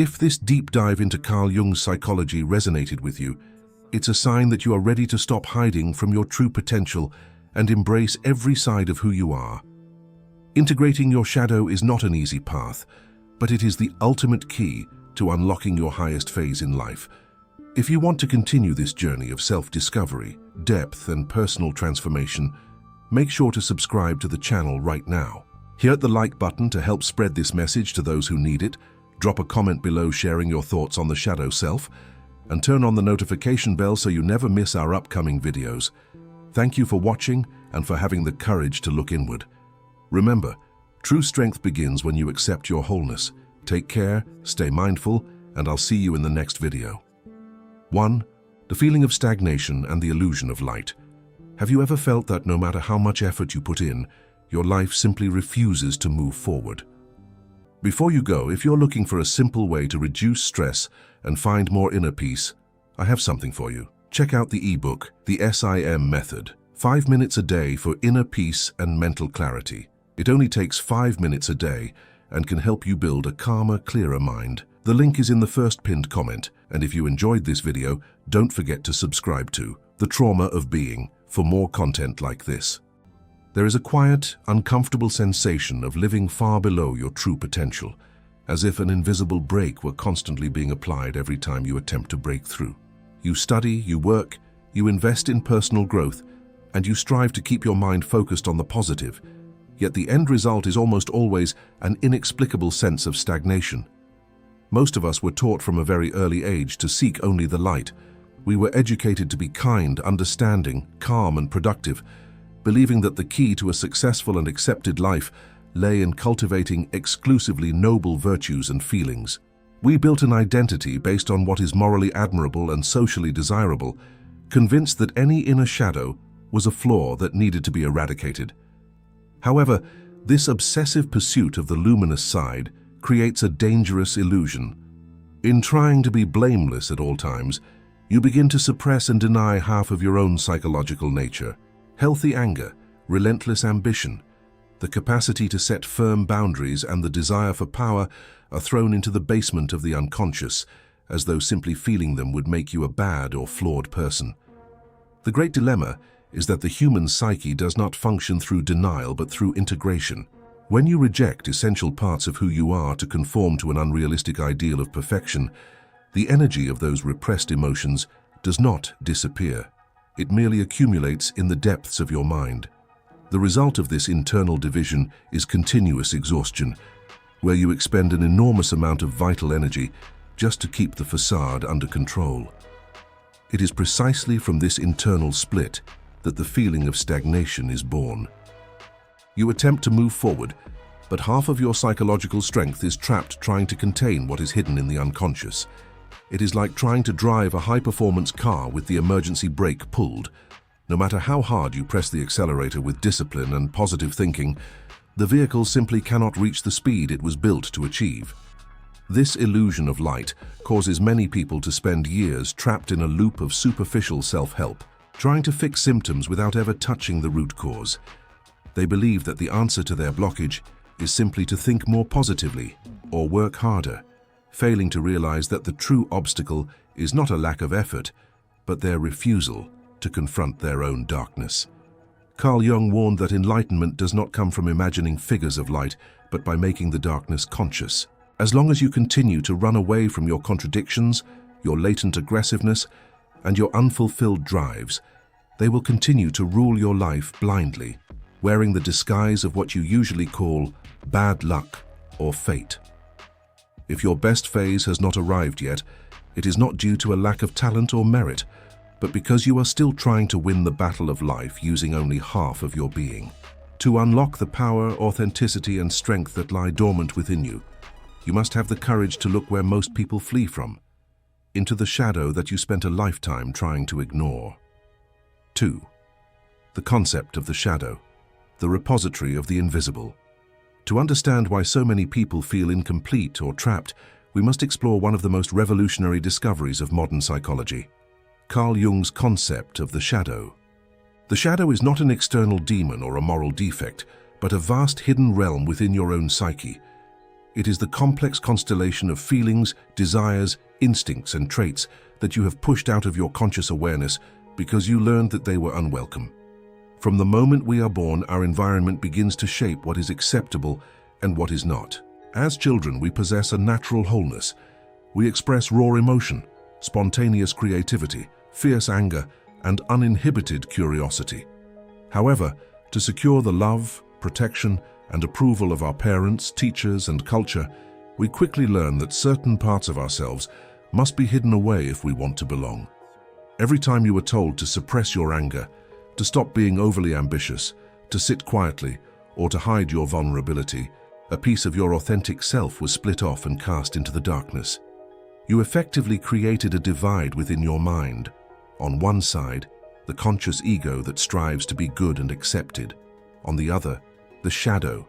If this deep dive into Carl Jung's psychology resonated with you, it's a sign that you are ready to stop hiding from your true potential and embrace every side of who you are. Integrating your shadow is not an easy path, but it is the ultimate key to unlocking your highest phase in life. If you want to continue this journey of self-discovery, depth, and personal transformation, make sure to subscribe to the channel right now. Hit the like button to help spread this message to those who need it, drop a comment below sharing your thoughts on the shadow self, and turn on the notification bell so you never miss our upcoming videos. Thank you for watching and for having the courage to look inward. Remember, true strength begins when you accept your wholeness. Take care, stay mindful, and I'll see you in the next video. 1. The feeling of stagnation and the illusion of light. Have you ever felt that no matter how much effort you put in, your life simply refuses to move forward? Before you go, if you're looking for a simple way to reduce stress and find more inner peace, I have something for you. Check out the ebook, The SIM Method, 5 minutes a day for inner peace and mental clarity. It only takes 5 minutes a day and can help you build a calmer, clearer mind. The link is in the first pinned comment, and if you enjoyed this video, don't forget to subscribe to The Trauma of Being for more content like this. There is a quiet, uncomfortable sensation of living far below your true potential, as if an invisible brake were constantly being applied every time you attempt to break through. You study, you work, you invest in personal growth, and you strive to keep your mind focused on the positive, yet the end result is almost always an inexplicable sense of stagnation. Most of us were taught from a very early age to seek only the light. We were educated to be kind, understanding, calm, and productive, believing that the key to a successful and accepted life lay in cultivating exclusively noble virtues and feelings. We built an identity based on what is morally admirable and socially desirable, convinced that any inner shadow was a flaw that needed to be eradicated. However, this obsessive pursuit of the luminous side creates a dangerous illusion. In trying to be blameless at all times, you begin to suppress and deny half of your own psychological nature. Healthy anger, relentless ambition, the capacity to set firm boundaries, and the desire for power are thrown into the basement of the unconscious, as though simply feeling them would make you a bad or flawed person. The great dilemma is that the human psyche does not function through denial but through integration. When you reject essential parts of who you are to conform to an unrealistic ideal of perfection, the energy of those repressed emotions does not disappear. It merely accumulates in the depths of your mind. The result of this internal division is continuous exhaustion, where you expend an enormous amount of vital energy just to keep the facade under control. It is precisely from this internal split that the feeling of stagnation is born. You attempt to move forward, but half of your psychological strength is trapped trying to contain what is hidden in the unconscious. It is like trying to drive a high-performance car with the emergency brake pulled. No matter how hard you press the accelerator with discipline and positive thinking, the vehicle simply cannot reach the speed it was built to achieve. This illusion of light causes many people to spend years trapped in a loop of superficial self-help, trying to fix symptoms without ever touching the root cause. They believe that the answer to their blockage is simply to think more positively or work harder, failing to realize that the true obstacle is not a lack of effort, but their refusal to confront their own darkness. Carl Jung warned that enlightenment does not come from imagining figures of light, but by making the darkness conscious. As long as you continue to run away from your contradictions, your latent aggressiveness, and your unfulfilled drives, they will continue to rule your life blindly, wearing the disguise of what you usually call bad luck or fate. If your best phase has not arrived yet, it is not due to a lack of talent or merit, but because you are still trying to win the battle of life using only half of your being. To unlock the power, authenticity, and strength that lie dormant within you, you must have the courage to look where most people flee from, into the shadow that you spent a lifetime trying to ignore. 2. The concept of the shadow, the repository of the invisible. To understand why so many people feel incomplete or trapped, we must explore one of the most revolutionary discoveries of modern psychology: Carl Jung's concept of the shadow. The shadow is not an external demon or a moral defect, but a vast hidden realm within your own psyche. It is the complex constellation of feelings, desires, instincts, and traits that you have pushed out of your conscious awareness because you learned that they were unwelcome. From the moment we are born, our environment begins to shape what is acceptable and what is not. As children, we possess a natural wholeness. We express raw emotion, spontaneous creativity, fierce anger, and uninhibited curiosity. However, to secure the love, protection, and approval of our parents, teachers, and culture, we quickly learn that certain parts of ourselves must be hidden away if we want to belong. Every time you were told to suppress your anger, to stop being overly ambitious, to sit quietly, or to hide your vulnerability, a piece of your authentic self was split off and cast into the darkness. You effectively created a divide within your mind. On one side, the conscious ego that strives to be good and accepted. On the other, the shadow,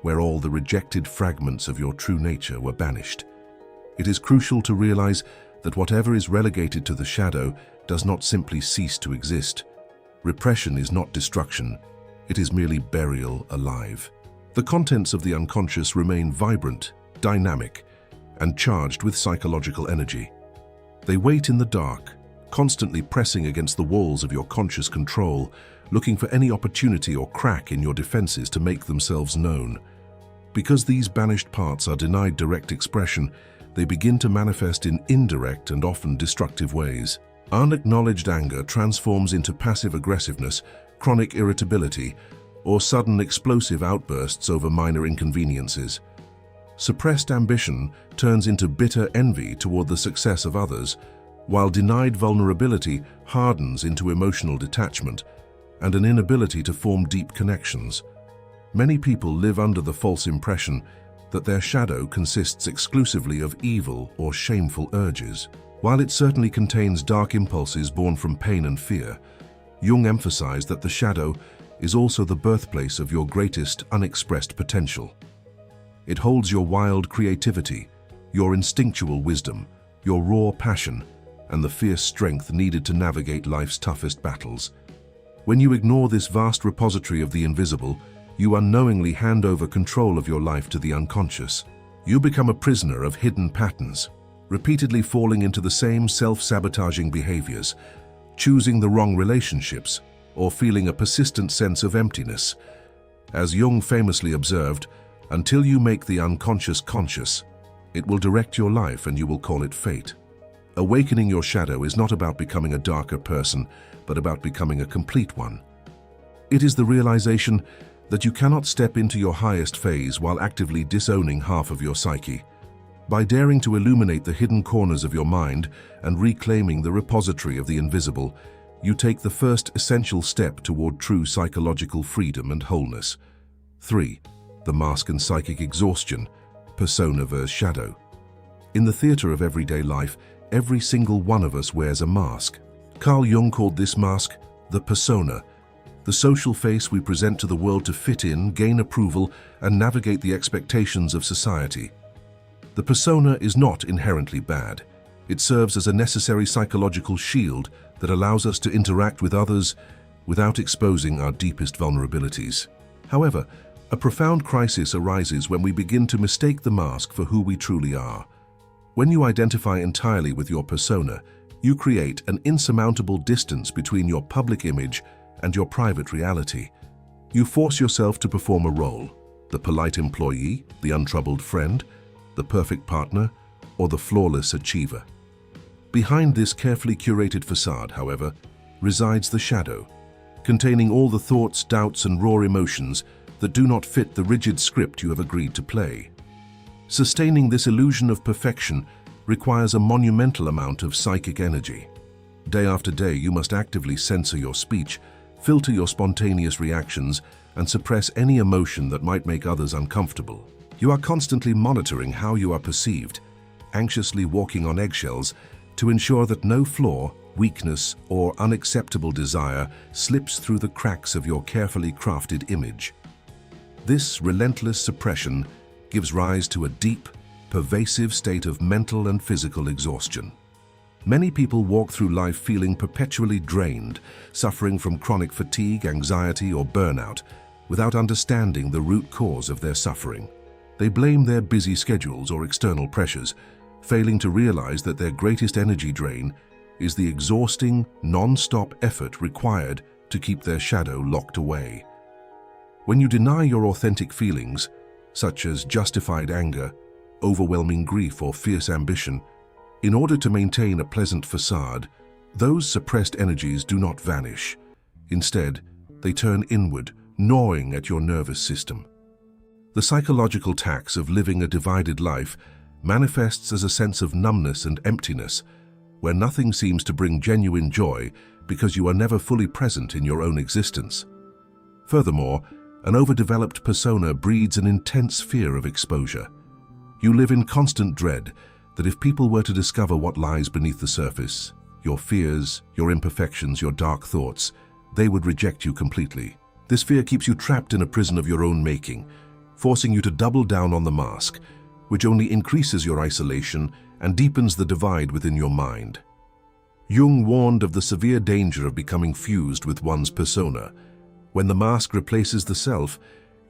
where all the rejected fragments of your true nature were banished. It is crucial to realize that whatever is relegated to the shadow does not simply cease to exist. Repression is not destruction, it is merely burial alive. The contents of the unconscious remain vibrant, dynamic, and charged with psychological energy. They wait in the dark, constantly pressing against the walls of your conscious control, looking for any opportunity or crack in your defenses to make themselves known. Because these banished parts are denied direct expression, they begin to manifest in indirect and often destructive ways. Unacknowledged anger transforms into passive aggressiveness, chronic irritability, or sudden explosive outbursts over minor inconveniences. Suppressed ambition turns into bitter envy toward the success of others, while denied vulnerability hardens into emotional detachment and an inability to form deep connections. Many people live under the false impression that their shadow consists exclusively of evil or shameful urges. While it certainly contains dark impulses born from pain and fear, Jung emphasized that the shadow is also the birthplace of your greatest unexpressed potential. It holds your wild creativity, your instinctual wisdom, your raw passion, and the fierce strength needed to navigate life's toughest battles. When you ignore this vast repository of the invisible, you unknowingly hand over control of your life to the unconscious. You become a prisoner of hidden patterns, repeatedly falling into the same self-sabotaging behaviors, choosing the wrong relationships, or feeling a persistent sense of emptiness. As Jung famously observed, until you make the unconscious conscious, it will direct your life and you will call it fate. Awakening your shadow is not about becoming a darker person, but about becoming a complete one. It is the realization that you cannot step into your highest phase while actively disowning half of your psyche. By daring to illuminate the hidden corners of your mind and reclaiming the repository of the invisible, you take the first essential step toward true psychological freedom and wholeness. 3. The mask and psychic exhaustion, persona versus shadow. In the theater of everyday life, every single one of us wears a mask. Carl Jung called this mask the persona, the social face we present to the world to fit in, gain approval, and navigate the expectations of society. The persona is not inherently bad. It serves as a necessary psychological shield that allows us to interact with others without exposing our deepest vulnerabilities. However, a profound crisis arises when we begin to mistake the mask for who we truly are. When you identify entirely with your persona, you create an insurmountable distance between your public image and your private reality. You force yourself to perform a role: the polite employee, the untroubled friend, the perfect partner, or the flawless achiever. Behind this carefully curated facade, however, resides the shadow, containing all the thoughts, doubts, and raw emotions that do not fit the rigid script you have agreed to play. Sustaining this illusion of perfection requires a monumental amount of psychic energy. Day after day, you must actively censor your speech, filter your spontaneous reactions, and suppress any emotion that might make others uncomfortable. You are constantly monitoring how you are perceived, anxiously walking on eggshells to ensure that no flaw, weakness, or unacceptable desire slips through the cracks of your carefully crafted image. This relentless suppression gives rise to a deep, pervasive state of mental and physical exhaustion. Many people walk through life feeling perpetually drained, suffering from chronic fatigue, anxiety, or burnout, without understanding the root cause of their suffering. They blame their busy schedules or external pressures, failing to realize that their greatest energy drain is the exhausting, non-stop effort required to keep their shadow locked away. When you deny your authentic feelings, such as justified anger, overwhelming grief, or fierce ambition, in order to maintain a pleasant facade, those suppressed energies do not vanish. Instead, they turn inward, gnawing at your nervous system. The psychological tax of living a divided life manifests as a sense of numbness and emptiness, where nothing seems to bring genuine joy because you are never fully present in your own existence. Furthermore, an overdeveloped persona breeds an intense fear of exposure. You live in constant dread that if people were to discover what lies beneath the surface, your fears, your imperfections, your dark thoughts, they would reject you completely. This fear keeps you trapped in a prison of your own making, forcing you to double down on the mask, which only increases your isolation and deepens the divide within your mind. Jung warned of the severe danger of becoming fused with one's persona. When the mask replaces the self,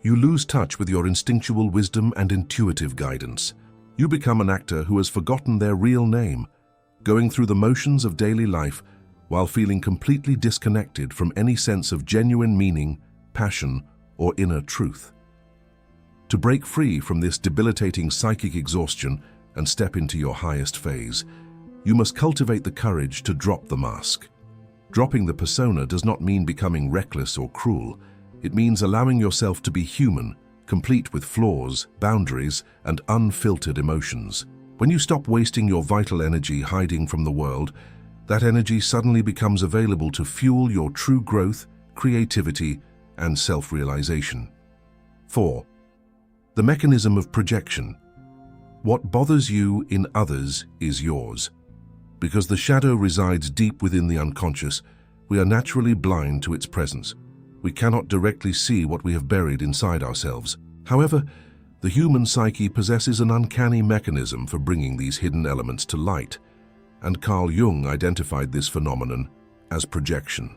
you lose touch with your instinctual wisdom and intuitive guidance. You become an actor who has forgotten their real name, going through the motions of daily life while feeling completely disconnected from any sense of genuine meaning, passion, or inner truth. To break free from this debilitating psychic exhaustion and step into your highest phase, you must cultivate the courage to drop the mask. Dropping the persona does not mean becoming reckless or cruel. It means allowing yourself to be human, complete with flaws, boundaries, and unfiltered emotions. When you stop wasting your vital energy hiding from the world, that energy suddenly becomes available to fuel your true growth, creativity, and self-realization. 4. The mechanism of projection. What bothers you in others is yours. Because the shadow resides deep within the unconscious, we are naturally blind to its presence. We cannot directly see what we have buried inside ourselves. However, the human psyche possesses an uncanny mechanism for bringing these hidden elements to light, and Carl Jung identified this phenomenon as projection.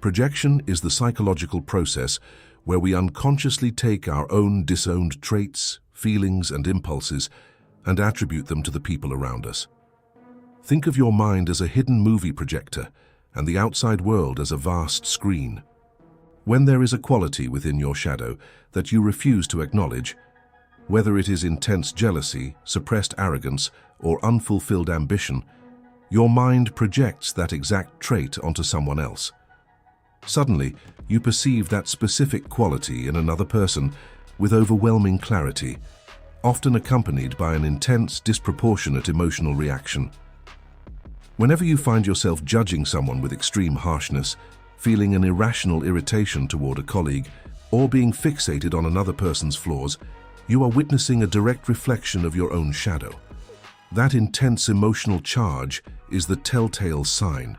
Projection is the psychological process where we unconsciously take our own disowned traits, feelings, and impulses and attribute them to the people around us. Think of your mind as a hidden movie projector and the outside world as a vast screen. When there is a quality within your shadow that you refuse to acknowledge, whether it is intense jealousy, suppressed arrogance, or unfulfilled ambition, your mind projects that exact trait onto someone else. Suddenly, you perceive that specific quality in another person with overwhelming clarity, often accompanied by an intense, disproportionate emotional reaction. Whenever you find yourself judging someone with extreme harshness, feeling an irrational irritation toward a colleague, or being fixated on another person's flaws, you are witnessing a direct reflection of your own shadow. That intense emotional charge is the telltale sign.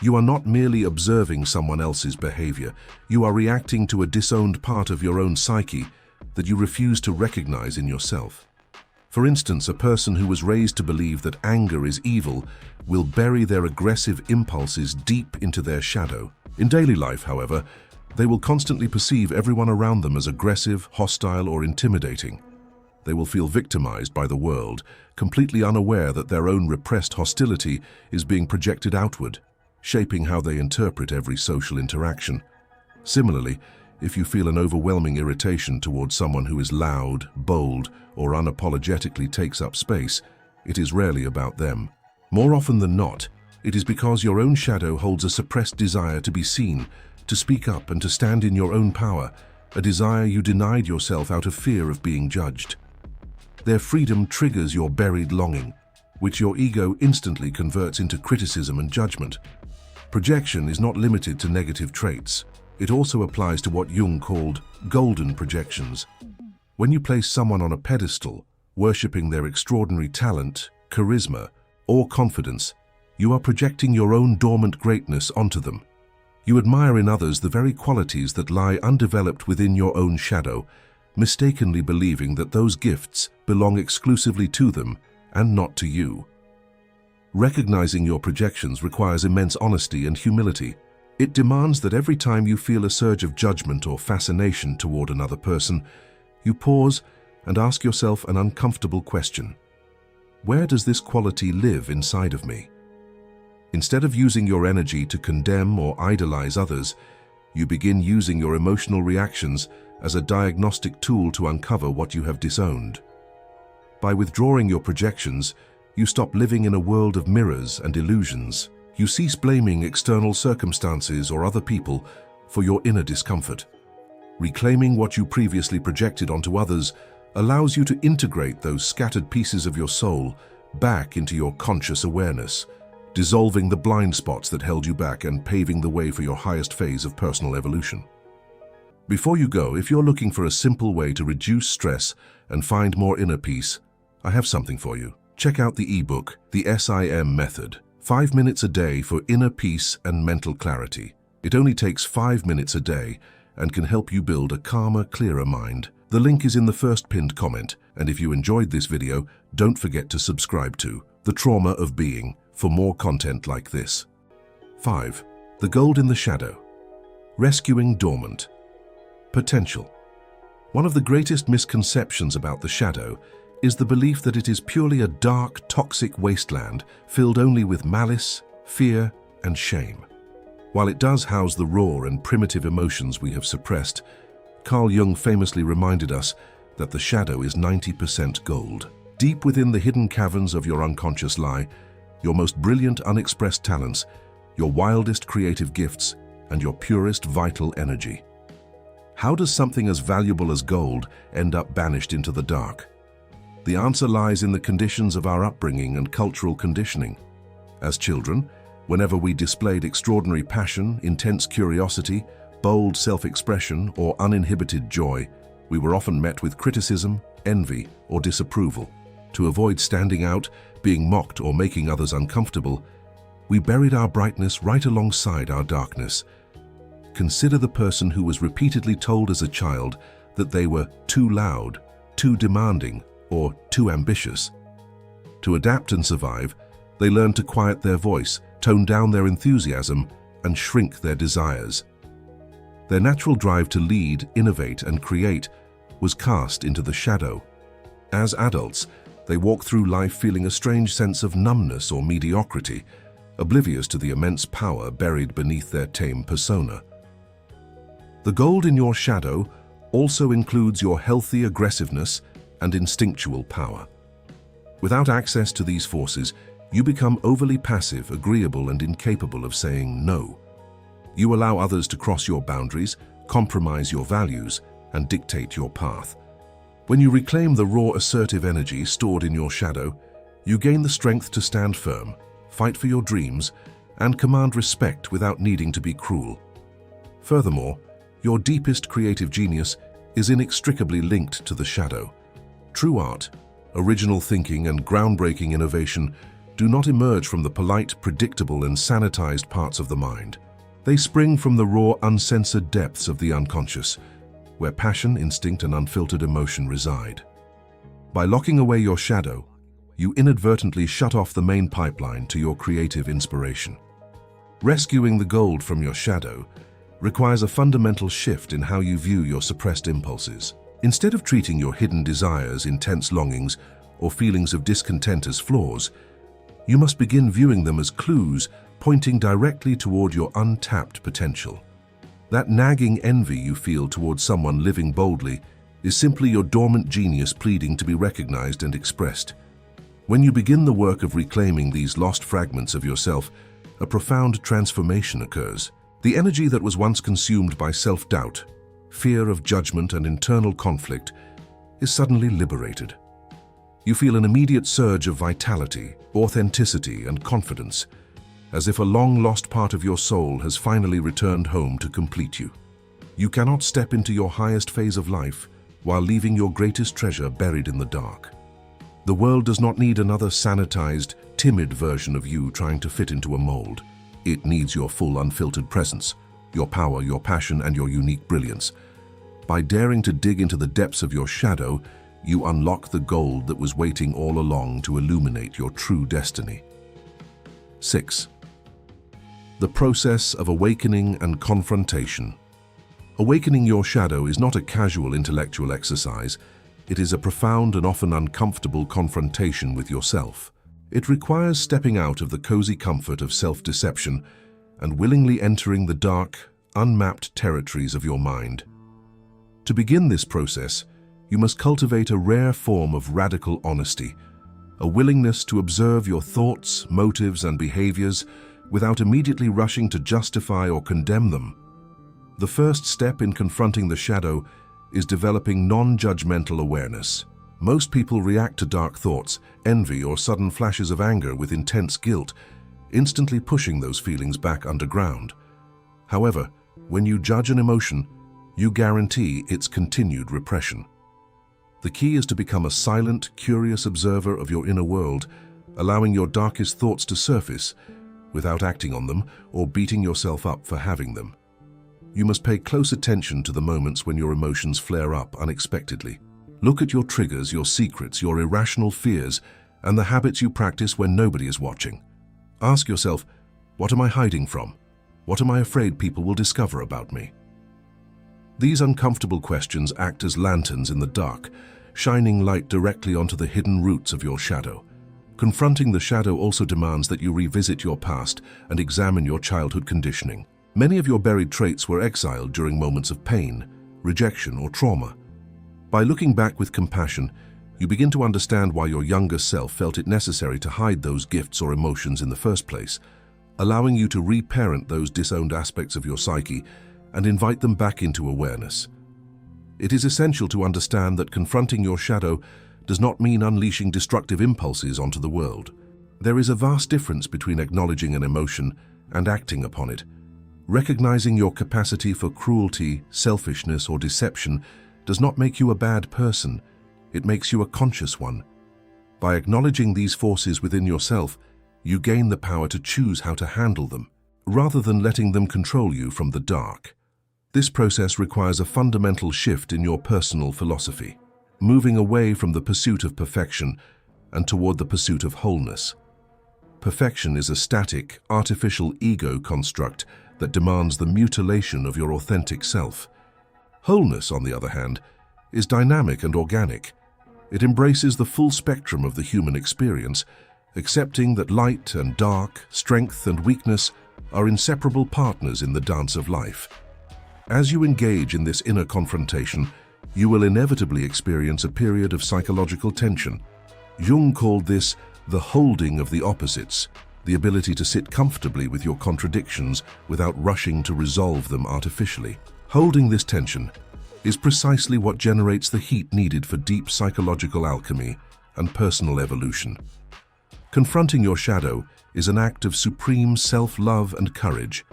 You are not merely observing someone else's behavior, you are reacting to a disowned part of your own psyche that you refuse to recognize in yourself. For instance, a person who was raised to believe that anger is evil will bury their aggressive impulses deep into their shadow. In daily life, however, they will constantly perceive everyone around them as aggressive, hostile, or intimidating. They will feel victimized by the world, completely unaware that their own repressed hostility is being projected outward, shaping how they interpret every social interaction. Similarly, if you feel an overwhelming irritation towards someone who is loud, bold, or unapologetically takes up space, it is rarely about them. More often than not, it is because your own shadow holds a suppressed desire to be seen, to speak up, and to stand in your own power, a desire you denied yourself out of fear of being judged. Their freedom triggers your buried longing, which your ego instantly converts into criticism and judgment. Projection is not limited to negative traits. It also applies to what Jung called golden projections. When you place someone on a pedestal, worshipping their extraordinary talent, charisma, or confidence, you are projecting your own dormant greatness onto them. You admire in others the very qualities that lie undeveloped within your own shadow, mistakenly believing that those gifts belong exclusively to them and not to you. Recognizing your projections requires immense honesty and humility. It demands that every time you feel a surge of judgment or fascination toward another person, you pause and ask yourself an uncomfortable question. Where does this quality live inside of me? Instead of using your energy to condemn or idolize others, you begin using your emotional reactions as a diagnostic tool to uncover what you have disowned. By withdrawing your projections, you stop living in a world of mirrors and illusions. You cease blaming external circumstances or other people for your inner discomfort. Reclaiming what you previously projected onto others allows you to integrate those scattered pieces of your soul back into your conscious awareness, dissolving the blind spots that held you back and paving the way for your highest phase of personal evolution. Before you go, if you're looking for a simple way to reduce stress and find more inner peace, I have something for you. Check out the ebook, The SIM Method, 5 minutes a day for inner peace and mental clarity. It only takes 5 minutes a day and can help you build a calmer, clearer mind. The link is in the first pinned comment, and if you enjoyed this video, don't forget to subscribe to The Trauma of Being for more content like this. 5. The Gold in the Shadow. Rescuing Dormant Potential. One of the greatest misconceptions about the shadow is the belief that it is purely a dark, toxic wasteland filled only with malice, fear, and shame. While it does house the raw and primitive emotions we have suppressed, Carl Jung famously reminded us that the shadow is 90% gold. Deep within the hidden caverns of your unconscious lie your most brilliant unexpressed talents, your wildest creative gifts, and your purest vital energy. How does something as valuable as gold end up banished into the dark? The answer lies in the conditions of our upbringing and cultural conditioning. As children, whenever we displayed extraordinary passion, intense curiosity, bold self-expression, or uninhibited joy, we were often met with criticism, envy, or disapproval. To avoid standing out, being mocked, or making others uncomfortable, we buried our brightness right alongside our darkness. Consider the person who was repeatedly told as a child that they were too loud, too demanding, or too ambitious. To adapt and survive, they learned to quiet their voice, tone down their enthusiasm, and shrink their desires. Their natural drive to lead, innovate, and create was cast into the shadow. As adults, they walk through life feeling a strange sense of numbness or mediocrity, oblivious to the immense power buried beneath their tame persona. The gold in your shadow also includes your healthy aggressiveness and instinctual power. Without access to these forces, you become overly passive, agreeable, and incapable of saying no. You allow others to cross your boundaries, compromise your values, and dictate your path. When you reclaim the raw, assertive energy stored in your shadow, you gain the strength to stand firm, fight for your dreams, and command respect without needing to be cruel. Furthermore, your deepest creative genius is inextricably linked to the shadow. True art, original thinking, and groundbreaking innovation do not emerge from the polite, predictable, and sanitized parts of the mind. They spring from the raw, uncensored depths of the unconscious, where passion, instinct, and unfiltered emotion reside. By locking away your shadow, you inadvertently shut off the main pipeline to your creative inspiration. Rescuing the gold from your shadow requires a fundamental shift in how you view your suppressed impulses. Instead of treating your hidden desires, intense longings, or feelings of discontent as flaws, you must begin viewing them as clues pointing directly toward your untapped potential. That nagging envy you feel towards someone living boldly is simply your dormant genius pleading to be recognized and expressed. When you begin the work of reclaiming these lost fragments of yourself, a profound transformation occurs. The energy that was once consumed by self-doubt, fear of judgment, and internal conflict is suddenly liberated. You feel an immediate surge of vitality, authenticity, and confidence, as if a long-lost part of your soul has finally returned home to complete you. You cannot step into your highest phase of life while leaving your greatest treasure buried in the dark. The world does not need another sanitized, timid version of you trying to fit into a mold. It needs your full, unfiltered presence, your power, your passion, and your unique brilliance. By daring to dig into the depths of your shadow, you unlock the gold that was waiting all along to illuminate your true destiny. 6. The process of awakening and confrontation. Awakening your shadow is not a casual intellectual exercise. It is a profound and often uncomfortable confrontation with yourself. It requires stepping out of the cozy comfort of self-deception and willingly entering the dark, unmapped territories of your mind. To begin this process, you must cultivate a rare form of radical honesty, a willingness to observe your thoughts, motives, and behaviors without immediately rushing to justify or condemn them. The first step in confronting the shadow is developing non-judgmental awareness. Most people react to dark thoughts, envy, or sudden flashes of anger with intense guilt, instantly pushing those feelings back underground. However, when you judge an emotion, you guarantee its continued repression. The key is to become a silent, curious observer of your inner world, allowing your darkest thoughts to surface without acting on them or beating yourself up for having them. You must pay close attention to the moments when your emotions flare up unexpectedly. Look at your triggers, your secrets, your irrational fears, and the habits you practice when nobody is watching. Ask yourself, what am I hiding from? What am I afraid people will discover about me? These uncomfortable questions act as lanterns in the dark, shining light directly onto the hidden roots of your shadow. Confronting the shadow also demands that you revisit your past and examine your childhood conditioning. Many of your buried traits were exiled during moments of pain, rejection, or trauma. By looking back with compassion, you begin to understand why your younger self felt it necessary to hide those gifts or emotions in the first place, allowing you to reparent those disowned aspects of your psyche and invite them back into awareness. It is essential to understand that confronting your shadow does not mean unleashing destructive impulses onto the world. There is a vast difference between acknowledging an emotion and acting upon it. Recognizing your capacity for cruelty, selfishness, or deception does not make you a bad person. It makes you a conscious one. By acknowledging these forces within yourself, you gain the power to choose how to handle them, rather than letting them control you from the dark. This process requires a fundamental shift in your personal philosophy, moving away from the pursuit of perfection and toward the pursuit of wholeness. Perfection is a static, artificial ego construct that demands the mutilation of your authentic self. Wholeness, on the other hand, is dynamic and organic. It embraces the full spectrum of the human experience, accepting that light and dark, strength and weakness are inseparable partners in the dance of life. As you engage in this inner confrontation, you will inevitably experience a period of psychological tension. Jung called this the holding of the opposites, the ability to sit comfortably with your contradictions without rushing to resolve them artificially. Holding this tension is precisely what generates the heat needed for deep psychological alchemy and personal evolution. Confronting your shadow is an act of supreme self-love and courage.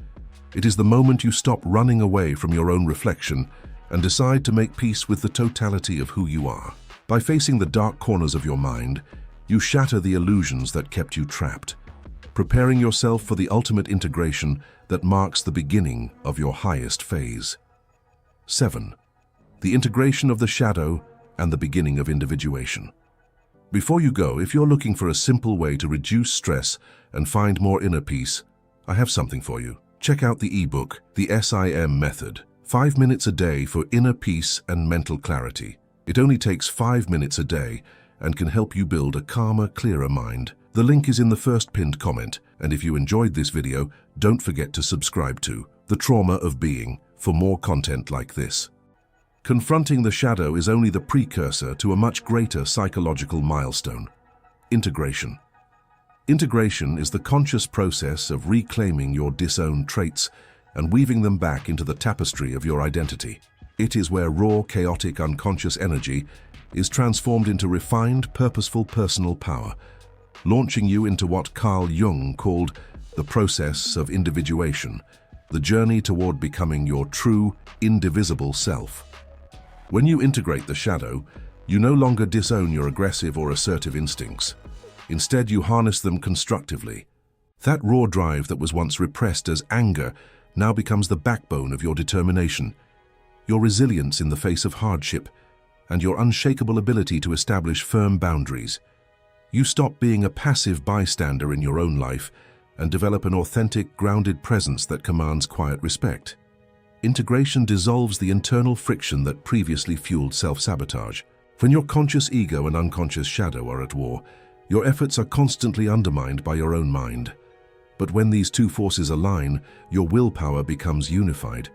It is the moment you stop running away from your own reflection and decide to make peace with the totality of who you are. By facing the dark corners of your mind, you shatter the illusions that kept you trapped, preparing yourself for the ultimate integration that marks the beginning of your highest phase. 7. The integration of the shadow and the beginning of individuation. Before you go, if you're looking for a simple way to reduce stress and find more inner peace, I have something for you. Check out the ebook, The SIM Method, 5 minutes a day for inner peace and mental clarity. It only takes 5 minutes a day and can help you build a calmer, clearer mind. The link is in the first pinned comment, and if you enjoyed this video, don't forget to subscribe to The Trauma of Being for more content like this. Confronting the shadow is only the precursor to a much greater psychological milestone: integration. Integration is the conscious process of reclaiming your disowned traits and weaving them back into the tapestry of your identity. It is where raw, chaotic, unconscious energy is transformed into refined, purposeful personal power, launching you into what Carl Jung called the process of individuation, the journey toward becoming your true, indivisible self. When you integrate the shadow, you no longer disown your aggressive or assertive instincts. Instead, you harness them constructively. That raw drive that was once repressed as anger now becomes the backbone of your determination, your resilience in the face of hardship, and your unshakable ability to establish firm boundaries. You stop being a passive bystander in your own life and develop an authentic, grounded presence that commands quiet respect. Integration dissolves the internal friction that previously fueled self-sabotage. When your conscious ego and unconscious shadow are at war, your efforts are constantly undermined by your own mind. But when these two forces align, your willpower becomes unified.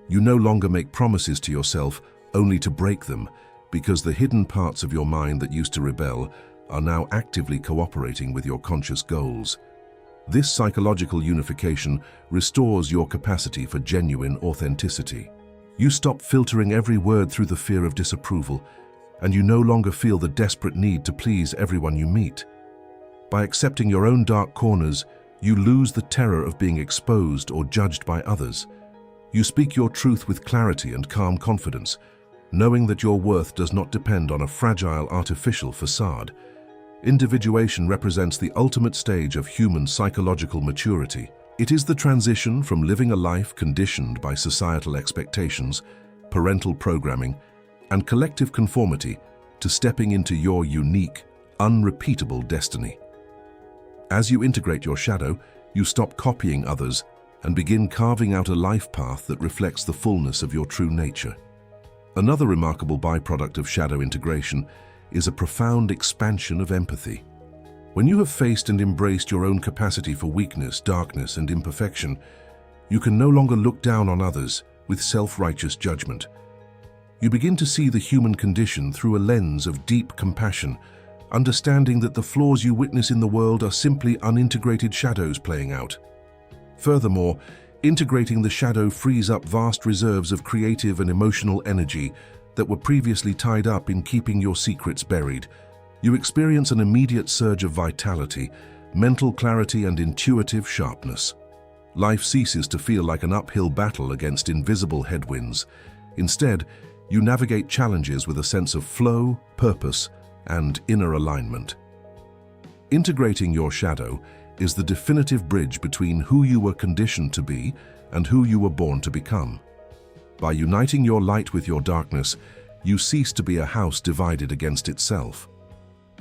You no longer make promises to yourself only to break them, because the hidden parts of your mind that used to rebel are now actively cooperating with your conscious goals. This psychological unification restores your capacity for genuine authenticity. You stop filtering every word through the fear of disapproval, and you no longer feel the desperate need to please everyone you meet. By accepting your own dark corners, you lose the terror of being exposed or judged by others. You speak your truth with clarity and calm confidence, knowing that your worth does not depend on a fragile artificial facade. Individuation represents the ultimate stage of human psychological maturity. It is the transition from living a life conditioned by societal expectations, parental programming, and collective conformity to stepping into your unique, unrepeatable destiny. As you integrate your shadow, you stop copying others and begin carving out a life path that reflects the fullness of your true nature. Another remarkable byproduct of shadow integration is a profound expansion of empathy. When you have faced and embraced your own capacity for weakness, darkness, and imperfection, you can no longer look down on others with self-righteous judgment. You begin to see the human condition through a lens of deep compassion, understanding that the flaws you witness in the world are simply unintegrated shadows playing out. Furthermore, integrating the shadow frees up vast reserves of creative and emotional energy that were previously tied up in keeping your secrets buried. You experience an immediate surge of vitality, mental clarity, and intuitive sharpness. Life ceases to feel like an uphill battle against invisible headwinds. Instead, you navigate challenges with a sense of flow, purpose, and inner alignment. Integrating your shadow is the definitive bridge between who you were conditioned to be and who you were born to become. By uniting your light with your darkness, you cease to be a house divided against itself.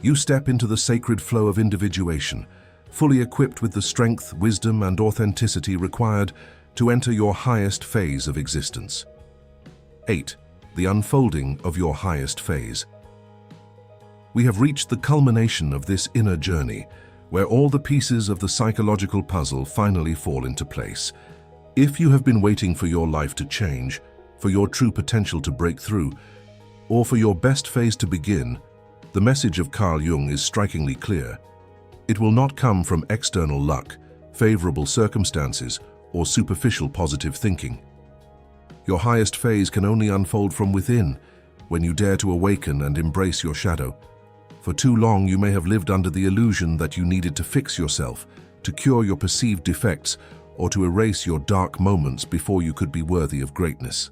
You step into the sacred flow of individuation, fully equipped with the strength, wisdom, and authenticity required to enter your highest phase of existence. 8. The unfolding of your highest phase. We have reached the culmination of this inner journey, where all the pieces of the psychological puzzle finally fall into place. If you have been waiting for your life to change, for your true potential to break through, or for your best phase to begin, the message of Carl Jung is strikingly clear. It will not come from external luck, favorable circumstances, or superficial positive thinking. Your highest phase can only unfold from within, when you dare to awaken and embrace your shadow. For too long, you may have lived under the illusion that you needed to fix yourself, to cure your perceived defects, or to erase your dark moments before you could be worthy of greatness.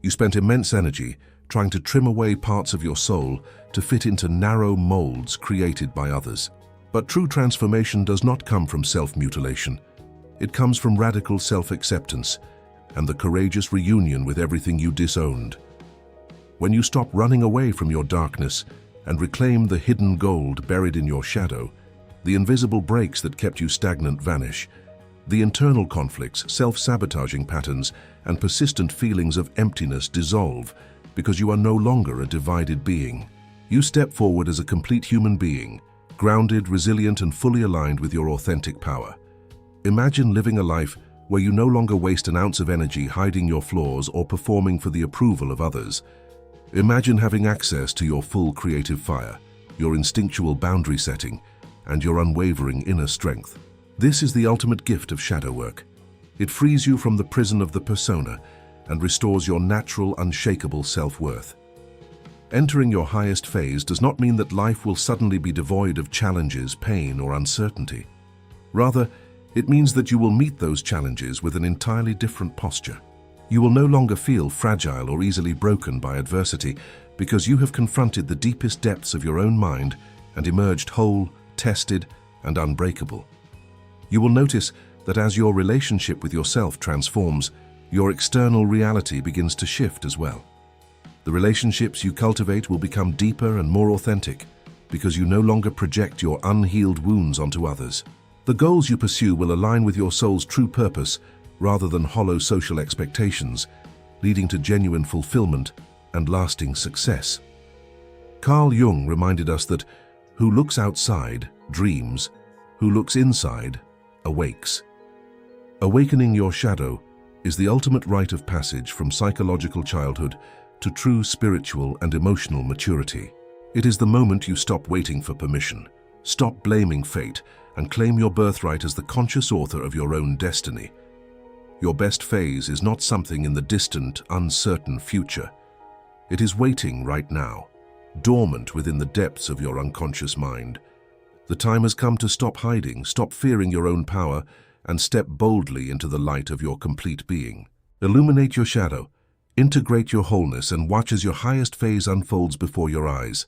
You spent immense energy trying to trim away parts of your soul to fit into narrow molds created by others. But true transformation does not come from self-mutilation. It comes from radical self-acceptance and the courageous reunion with everything you disowned. When you stop running away from your darkness and reclaim the hidden gold buried in your shadow, the invisible breaks that kept you stagnant vanish. The internal conflicts, self-sabotaging patterns, and persistent feelings of emptiness dissolve because you are no longer a divided being. You step forward as a complete human being, grounded, resilient, and fully aligned with your authentic power. Imagine living a life where you no longer waste an ounce of energy hiding your flaws or performing for the approval of others. Imagine having access to your full creative fire, your instinctual boundary setting, and your unwavering inner strength. This is the ultimate gift of shadow work. It frees you from the prison of the persona and restores your natural, unshakable self-worth. Entering your highest phase does not mean that life will suddenly be devoid of challenges, pain, or uncertainty. Rather, it means that you will meet those challenges with an entirely different posture. You will no longer feel fragile or easily broken by adversity because you have confronted the deepest depths of your own mind and emerged whole, tested, and unbreakable. You will notice that as your relationship with yourself transforms, your external reality begins to shift as well. The relationships you cultivate will become deeper and more authentic because you no longer project your unhealed wounds onto others. The goals you pursue will align with your soul's true purpose rather than hollow social expectations, leading to genuine fulfillment and lasting success. Carl Jung reminded us that who looks outside dreams, who looks inside awakes. Awakening your shadow is the ultimate rite of passage from psychological childhood to true spiritual and emotional maturity. It is the moment you stop waiting for permission, stop blaming fate, and claim your birthright as the conscious author of your own destiny. Your best phase is not something in the distant, uncertain future. It is waiting right now, dormant within the depths of your unconscious mind. The time has come to stop hiding, stop fearing your own power, and step boldly into the light of your complete being. Illuminate your shadow, integrate your wholeness, and watch as your highest phase unfolds before your eyes.